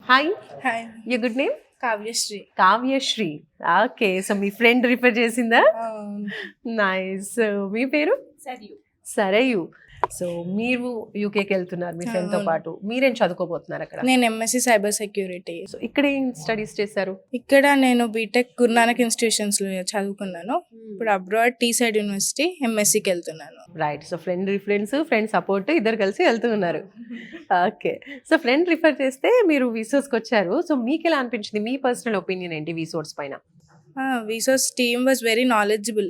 Hi. Hi, your good name? Kavyasri. Kavyasri. Okay. So me friend refer చేసిందా? అవును. Nice. మీ పేరు? Sarayu. So మీరు యూకేకి వెళ్తున్నారు మీ ఫ్రెండ్ తో అవును. పాటు. మీరేం చదువుకోబోతున్నారు అక్కడ? నేను ఎంఎస్సి సైబర్ సెక్యూరిటీ. సో ఇక్కడ ఏం స్టడీస్ చేశారు? ఇక్కడ నేను బీటెక్ గురునానక్ ఇన్స్టిట్యూషన్స్ లో చదువుకున్నాను. ఇప్పుడు అబ్రాడ్ టీ సైడ్ యూనివర్సిటీ ఎంఎస్సికి వెళ్తున్నాను. Right. So friend reference, friend support ఇద్దరు కలిసి వెళ్తూ ఉన్నారు. ఓకే. సో ఫ్రెండ్ రిఫర్ చేస్తే మీరు విసోర్స్కి వచ్చారు. సో మీకు ఎలా అనిపించింది? మీ పర్సనల్ ఒపీనియన్ ఏంటి విసోర్స్ పైన? విసోస్ team was very knowledgeable.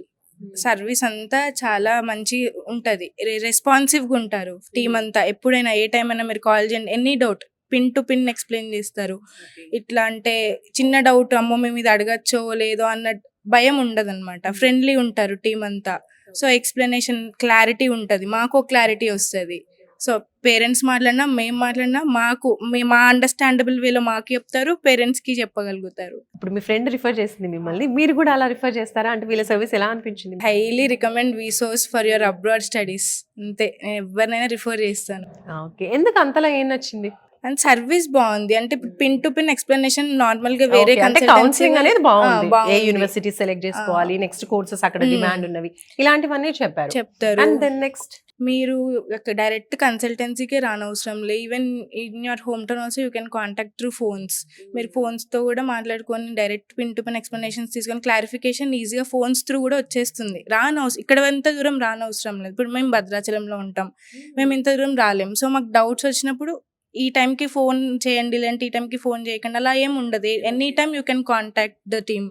Service అంతా చాలా మంచి ఉంటుంది, రెస్పాన్సివ్గా ఉంటారు టీం అంతా. ఎప్పుడైనా ఏ టైం అయినా మీరు కాల్ చేయండి, any doubt pin to pin explain చేస్తారు. ఇట్లా అంటే చిన్న డౌట్ అమ్మో మేము ఇది అడగచ్చో లేదో అన్న భయం ఉండదు అనమాట. ఫ్రెండ్లీ ఉంటారు టీం అంతా. సో ఎక్స్ప్లెనేషన్ క్లారిటీ ఉంటుంది, మాకు క్లారిటీ వస్తుంది. సో పేరెంట్స్ మాట్లాడినా మేము మాట్లాడినా మా అండర్స్టాండబుల్ వేలో మాకు చెప్తారు, పేరెంట్స్కి చెప్పగలుగుతారు. ఇప్పుడు మీ ఫ్రెండ్ రిఫర్ చేసింది మిమ్మల్ని, మీరు కూడా అలా రిఫర్ చేస్తారా? అంటే వీళ్ళ సర్వీస్ ఎలా అనిపించింది? హైలీ రికమెండ్ విసోస్ ఫర్ యువర్ అబ్రాడ్ స్టడీస్. అంతే, నేను ఎవరినైనా రిఫర్ చేస్తాను. ఓకే. ఎందుకు అంతలా ఏం నచ్చింది? అండ్ సర్వీస్ బాగుంది. అంటే pin to pin explanation normal గా వేరే కౌన్సిలింగ్ అనేది బాగుంది. ఏ బాగుంది. యూనివర్సిటీ సెలెక్ట్ చేసుకోవాలి, నెక్స్ట్ కోర్సెస్ అక్కడ డిమాండ్ ఉన్నవి, ఇలాంటివన్నీ చెప్తారు. అండ్ దెన్ నెక్స్ట్ మీరు డైరెక్ట్ కన్సల్టెన్సీకి రానవసరం లేదు. Even in your home town also you can contact through phones. మీరు ఫోన్స్ తో కూడా మాట్లాడుకొని direct pin to pin explanations తీసుకొని క్లారిఫికేషన్ ఈజీగా ఫోన్స్ త్రూ కూడా వచ్చేస్తుంది. ఇక్కడ ఎంత దూరం రానవసరం లేదు. ఇప్పుడు మేము భద్రాచలంలో ఉంటాం, మేము ఇంత దూరం రాలేం. సో మాకు డౌట్స్ వచ్చినప్పుడు ఈ టైంకి ఫోన్ చేయండి, లేదంటే ఈ టైంకి ఫోన్ చేయకండి, అలా ఏం ఉండదు. Any time you can contact the team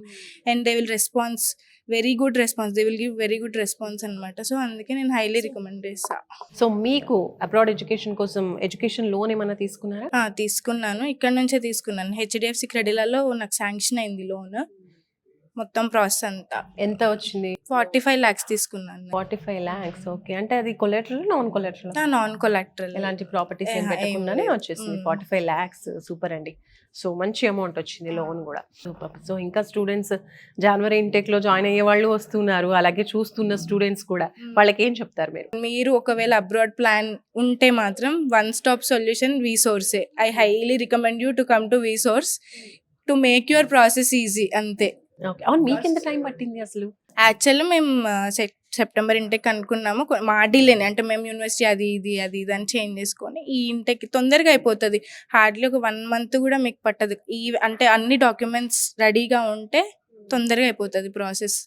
and they will response very good response. They will give very good response అనమాట. సో అందుకే నేను హైలీ రికమెండ్ చేస్తా. సో మీకు అబ్రాడ్ ఎడ్యుకేషన్ కోసం ఎడ్యుకేషన్ లోన్ ఏమైనా తీసుకున్నారా? తీసుకున్నాను, ఇక్కడ నుంచే తీసుకున్నాను. హెచ్డిఎఫ్సి క్రెడిట్లలో నాకు శాంక్షన్ అయింది లోన్. మొత్తం ప్రాసెస్ అంతా ఎంత వచ్చింది? 45 lakhs తీసుకున్నాను. 45 lakhs. ఓకే. అంటే అది collateral, non collateral? Non collateral. ఎలాంటి ప్రాపర్టీస్ ఏం పెట్టకుండానే వచ్చేసింది 45 lakhs. సూపర్ అండి. సో మంచి అమౌంట్ వచ్చింది లోన్ కూడా. సూపర్. సో ఇంకా స్టూడెంట్స్ జనవరి ఇంటెక్ లో జాయిన్ అయ్యే వాళ్ళు వస్తున్నారు, అలాగే చూస్తున్న స్టూడెంట్స్ కూడా, వాళ్ళకి ఏం చెప్తారు మీరు? మీరు ఒకవేళ అబ్రాడ్ ప్లాన్ ఉంటే మాత్రం వన్ స్టాప్ సొల్యూషన్ విసోర్సే. I highly recommend you to come to Vsource to make your process easy. అంతే. ఓకే. అవును, మీకు ఎంత టైం పట్టింది అసలు? యాక్చువల్లీ మేము సెప్టెంబర్ ఇంటెక్ అనుకున్నాము. మా డీలేనే, అంటే మేము యూనివర్సిటీ అది ఇది అని చేంజ్ చేసుకొని ఈ ఇంటెక్ తొందరగా అయిపోతుంది. హార్డ్లీ ఒక 1 month కూడా మీకు పట్టదు. అంటే అన్ని డాక్యుమెంట్స్ రెడీగా ఉంటే తొందరగా అయిపోతుంది ప్రాసెస్.